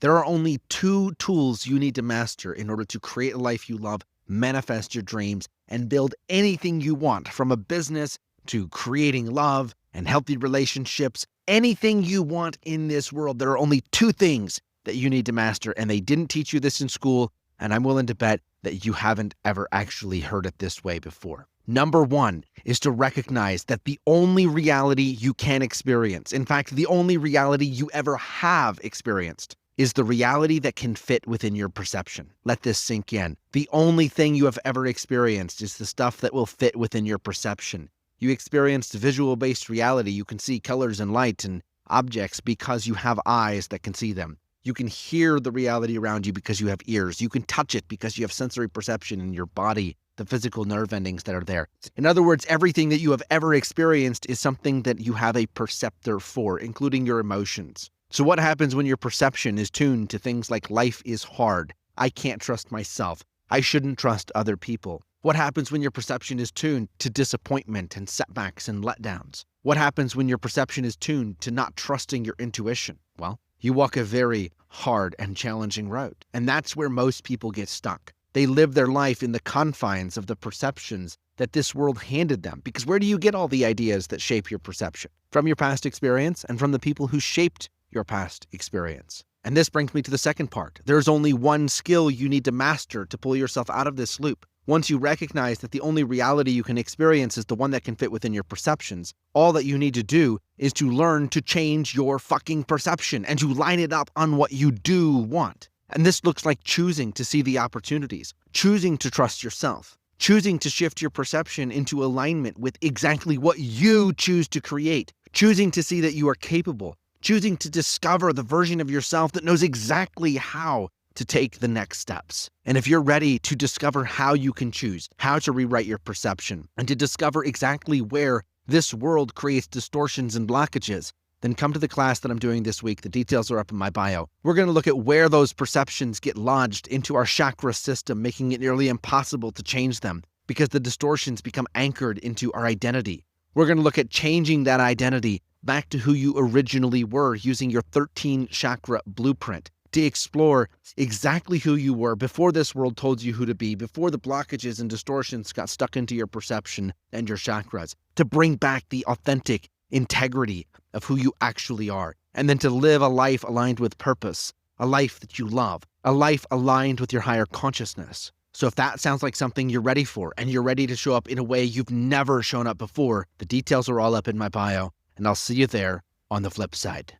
There are only two tools you need to master in order to create a life you love, manifest your dreams, and build anything you want, from a business to creating love and healthy relationships. Anything you want in this world, there are only two things that you need to master, and they didn't teach you this in school, and I'm willing to bet that you haven't ever actually heard it this way before. Number one is to recognize that the only reality you can experience, in fact, the only reality you ever have experienced, is the reality that can fit within your perception. Let this sink in. The only thing you have ever experienced is the stuff that will fit within your perception. You experienced visual-based reality. You can see colors and light and objects because you have eyes that can see them. You can hear the reality around you because you have ears. You can touch it because you have sensory perception in your body, the physical nerve endings that are there. In other words, everything that you have ever experienced is something that you have a perceptor for, including your emotions. So what happens when your perception is tuned to things like life is hard, I can't trust myself, I shouldn't trust other people? What happens when your perception is tuned to disappointment and setbacks and letdowns? What happens when your perception is tuned to not trusting your intuition? Well, you walk a very hard and challenging road. And that's where most people get stuck. They live their life in the confines of the perceptions that this world handed them. Because where do you get all the ideas that shape your perception? From your past experience and from the people who shaped your past experience. And this brings me to the second part. There's only one skill you need to master to pull yourself out of this loop. Once you recognize that the only reality you can experience is the one that can fit within your perceptions, all that you need to do is to learn to change your fucking perception and to line it up on what you do want. And this looks like choosing to see the opportunities, choosing to trust yourself, choosing to shift your perception into alignment with exactly what you choose to create, choosing to see that you are capable, choosing to discover the version of yourself that knows exactly how to take the next steps. And if you're ready to discover how you can choose, how to rewrite your perception, and to discover exactly where this world creates distortions and blockages, then come to the class that I'm doing this week. The details are up in my bio. We're going to look at where those perceptions get lodged into our chakra system, making it nearly impossible to change them because the distortions become anchored into our identity. We're going to look at changing that identity back to who you originally were using your 13 chakra blueprint to explore exactly who you were before this world told you who to be, before the blockages and distortions got stuck into your perception and your chakras, to bring back the authentic integrity of who you actually are, and then to live a life aligned with purpose, a life that you love, a life aligned with your higher consciousness. So if that sounds like something you're ready for, and you're ready to show up in a way you've never shown up before, the details are all up in my bio, and I'll see you there on the flip side.